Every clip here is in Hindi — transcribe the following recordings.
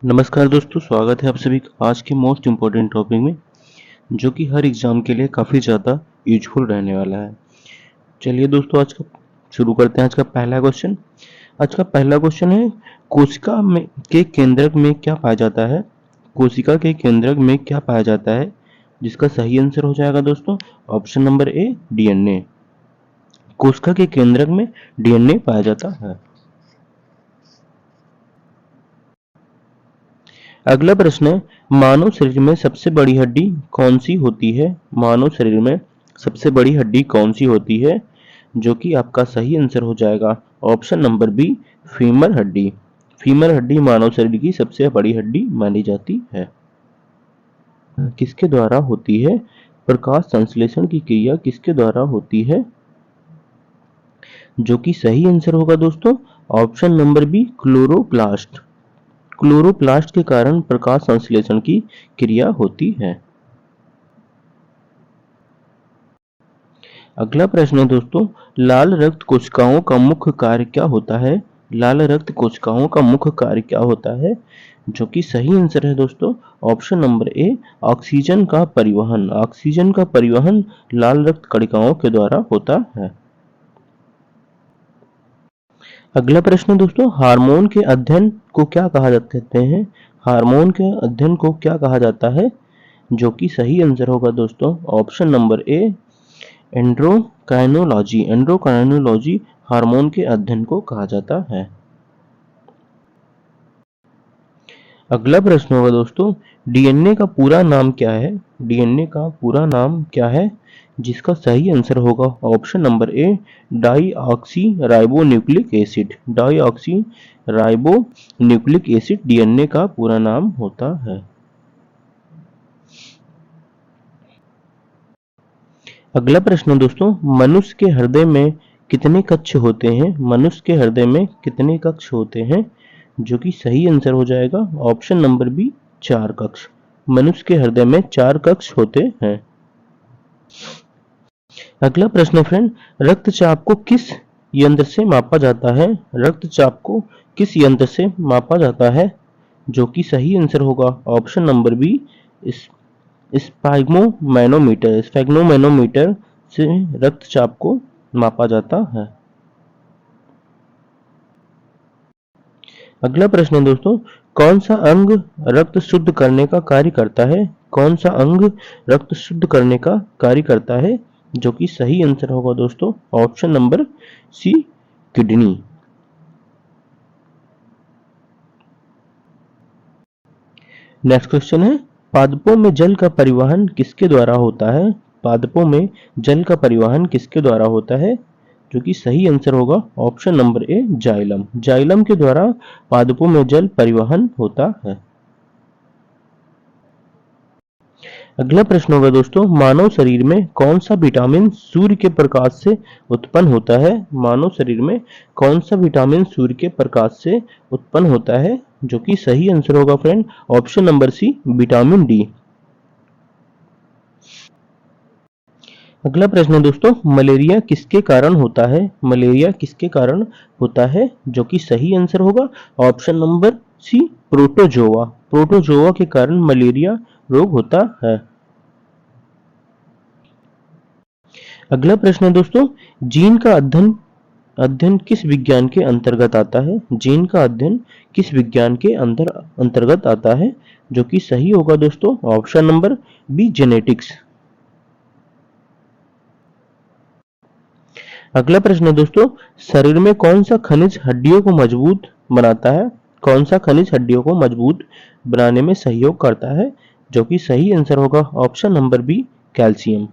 नमस्कार दोस्तों, स्वागत है आप सभी का आज के मोस्ट इम्पोर्टेंट टॉपिक में, जो कि हर एग्जाम के लिए काफ़ी ज़्यादा यूजफुल रहने वाला है। चलिए दोस्तों, आज का शुरू करते हैं। आज का पहला क्वेश्चन है, कोशिका में के केंद्रक में क्या पाया जाता है? कोशिका के केंद्रक में क्या पाया जाता है? जिसका सही आंसर हो जाएगा दोस्तों ऑप्शन नंबर ए, डीएनए। कोशिका के केंद्रक में डीएनए पाया जाता है। अगला प्रश्न है, मानव शरीर में सबसे बड़ी हड्डी कौन सी होती है? मानव शरीर में सबसे बड़ी हड्डी कौन सी होती है? जो कि आपका सही आंसर हो जाएगा ऑप्शन नंबर बी, फीमर हड्डी। फीमर हड्डी मानव शरीर की सबसे बड़ी हड्डी मानी जाती है। किसके द्वारा होती है? प्रकाश संश्लेषण की क्रिया किसके द्वारा होती है? जो कि सही आंसर होगा दोस्तों option number B, chloroplast. Chloroplast के कारण प्रकाश संश्लेषण की क्रिया होती है। अगला प्रश्न है दोस्तों, लाल रक्त कोशिकाओं का मुख्य कार्य क्या होता है? लाल रक्त कोशिकाओं का मुख्य कार्य क्या होता है? जो कि सही आंसर है दोस्तों ऑप्शन नंबर ए, ऑक्सीजन का परिवहन। ऑक्सीजन का परिवहन लाल रक्त कणिकाओं के द्वारा होता है। अगला प्रश्न है दोस्तों, हार्मोन के अध्ययन को क्या कहा जाता कहते हैं? हार्मोन के अध्ययन को क्या कहा जाता है? जो कि सही आंसर होगा दोस्तों ऑप्शन नंबर ए, एंड्रोकाइनोलॉजी। एंड्रोकाइनोलॉजी हार्मोन के अध्ययन को कहा जाता है। अगला प्रश्न होगा दोस्तों, डीएनए का पूरा नाम क्या है? डीएनए का पूरा नाम क्या है? जिसका सही आंसर होगा option number A, deoxy ribonucleic acid. Deoxy ribonucleic acid DNA का पूरा नाम होता है। अगला प्रश्न दोस्तों, मनुष्य के हृदय में कितने कक्ष होते हैं? मनुष्य के हृदय में कितने कक्ष होते हैं? जो कि सही आंसर हो जाएगा ऑप्शन नंबर बी, 4 कक्ष। मनुष्य के हृदय में 4 कक्ष होते हैं। अगला प्रश्न फ्रेंड, रक्तचाप को किस यंत्र से मापा जाता है? रक्तचाप को किस यंत्र से मापा जाता है? जो कि सही आंसर होगा ऑप्शन नंबर बी, स्फैग्मोमैनोमीटर। स्फैग्मोमैनोमीटर से रक्तचाप को मापा जाता है। अगला प्रश्न है दोस्तों, कौन सा अंग रक्त शुद्ध करने का कार्य करता है? कौन सा अंग रक्त शुद्ध करने का कार्य करता है? जो कि सही आंसर होगा दोस्तों option number C, kidney. Next question है, पादपों में जल का परिवहन किसके द्वारा होता है? पादपों में जल का परिवहन किसके द्वारा होता है? जो कि सही आंसर होगा option number A, xylem. Xylem के द्वारा पादपों में जल परिवहन होता है। अगला प्रश्न होगा दोस्तों, मानव शरीर में कौन सा विटामिन सूर्य के प्रकाश से उत्पन्न होता है? मानव शरीर में कौन सा विटामिन सूर्य के प्रकाश से उत्पन्न होता है? जो कि सही आंसर होगा friend option number C, vitamin D. अगला प्रश्न है दोस्तों, मलेरिया किसके कारण होता है? मलेरिया किसके कारण होता है? जो कि सही आंसर होगा option number C, protozoa. Protozoa के कारण मलेरिया रोग होता है। अगला प्रश्न है दोस्तों, जीन का अध्ययन अध्ययन किस विज्ञान के अंतर्गत आता है? जीन का अध्ययन किस विज्ञान के अंतर्गत आता है? जो कि सही होगा दोस्तों ऑप्शन नंबर बी, जेनेटिक्स। अगला प्रश्न है दोस्तों, शरीर में कौन सा खनिज हड्डियों को मजबूत बनाता है? कौन सा खनिज हड्डियों को मजबूत बनाने में सहयोग करता है? जो कि सही आंसर होगा ऑप्शन नंबर बी, कैल्शियम।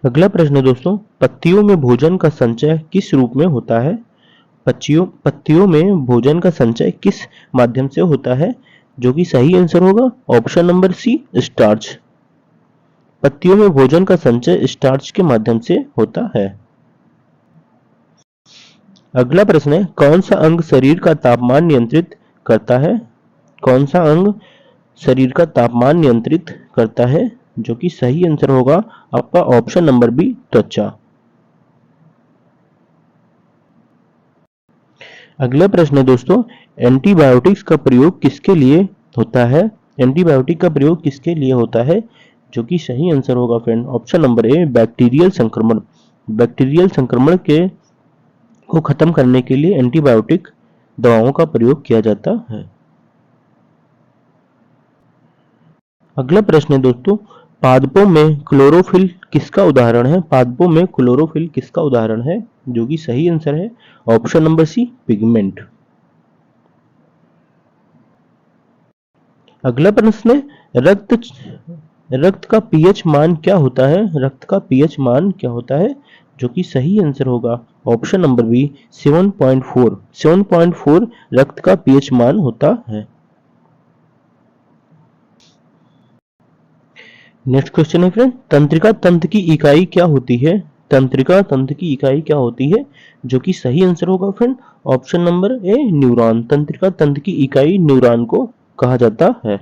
अगला प्रश्न है दोस्तों, पत्तियों में भोजन का संचय किस रूप में होता है? पत्तियों में भोजन का संचय किस माध्यम से होता है? जो कि सही आंसर होगा ऑप्शन नंबर सी, स्टार्च। पत्तियों में भोजन का संचय स्टार्च के माध्यम से होता है। अगला प्रश्न है, कौन सा अंग शरीर का तापमान नियंत्रित करता है? कौन सा अंग शरीर का तापमान नियंत्रित करता है? जो कि सही आंसर होगा आपका ऑप्शन नंबर बी, त्वचा। अगला प्रश्न है दोस्तों, एंटीबायोटिक्स का प्रयोग किसके लिए होता है? एंटीबायोटिक का प्रयोग किसके लिए होता है? जो कि सही आंसर होगा friend option number A, bacterial संक्रमण। बैक्टीरियल संक्रमण के को खत्म करने के लिए एंटीबायोटिक दवाओं का प्रयोग किया जाता है। अगला प्रश्न है दोस्तों, पादपों में क्लोरोफिल किसका उदाहरण है? पादपों में क्लोरोफिल किसका उदाहरण है? जो कि सही आंसर है ऑप्शन नंबर सी, पिगमेंट। अगला प्रश्न है, रक्त का पीएच मान क्या होता है? रक्त का पीएच मान क्या होता है? जो कि सही आंसर होगा ऑप्शन नंबर बी, 7.4। 7.4 रक्त का पीएच मान होता है। नेक्स्ट क्वेश्चन है फ्रेंड, तंत्रिका तंत्र की इकाई क्या होती है? तंत्रिका तंत्र की इकाई क्या होती है? जो कि सही आंसर होगा friend option number A, neuron. तंत्रिका तंत्र की इकाई न्यूरॉन को कहा जाता है।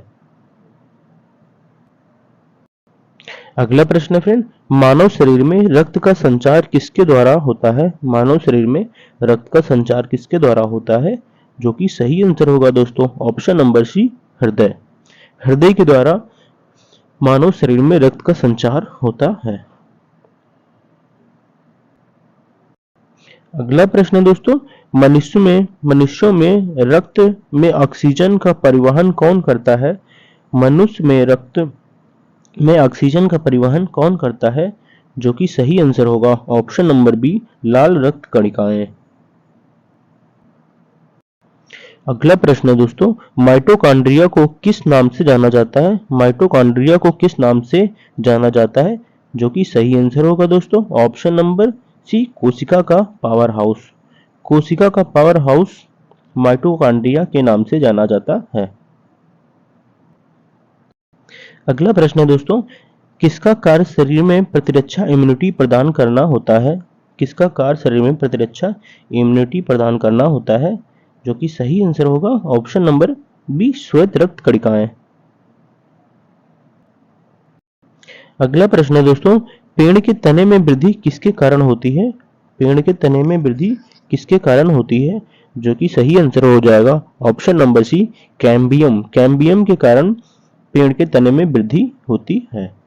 अगला प्रश्न है फ्रेंड, मानव शरीर में रक्त का संचार किसके द्वारा होता है? मानव शरीर में रक्त का संचार किसके द्वारा होता है? जो कि सही आंसर होगा दोस्तों ऑप्शन नंबर सी, हृदय। हृदय के द्वारा मानव शरीर में रक्त का संचार होता है। अगला प्रश्न है दोस्तों, मनुष्यों में रक्त में ऑक्सीजन का परिवहन कौन करता है? मनुष्य में रक्त में ऑक्सीजन का परिवहन कौन करता है? जो कि सही आंसर होगा ऑप्शन नंबर बी, लाल रक्त कणिकाएं। अगला प्रश्न है दोस्तों, माइटोकॉन्ड्रिया को किस नाम से जाना जाता है? माइटोकॉन्ड्रिया को किस नाम से जाना जाता है? जो कि सही आंसर होगा दोस्तों ऑप्शन नंबर सी, कोशिका का पावर हाउस। कोशिका का पावर हाउस माइटोकॉन्ड्रिया के नाम से जाना जाता है। अगला प्रश्न है दोस्तों, किसका कार्य शरीर में प्रतिरक्षा इम्यूनिटी प्रदान करना होता है? किसका कार्य शरीर में प्रतिरक्षा इम्यूनिटी प्रदान करना होता है? जो कि सही आंसर होगा ऑप्शन नंबर बी, श्वेत रक्त कणिकाएं। अगला प्रश्न है दोस्तों, पेड़ के तने में वृद्धि किसके कारण होती है? पेड़ के तने में वृद्धि किसके कारण होती है? जो कि सही आंसर हो जाएगा option number C, cambium. Cambium के कारण पेड़ के तने में वृद्धि होती है।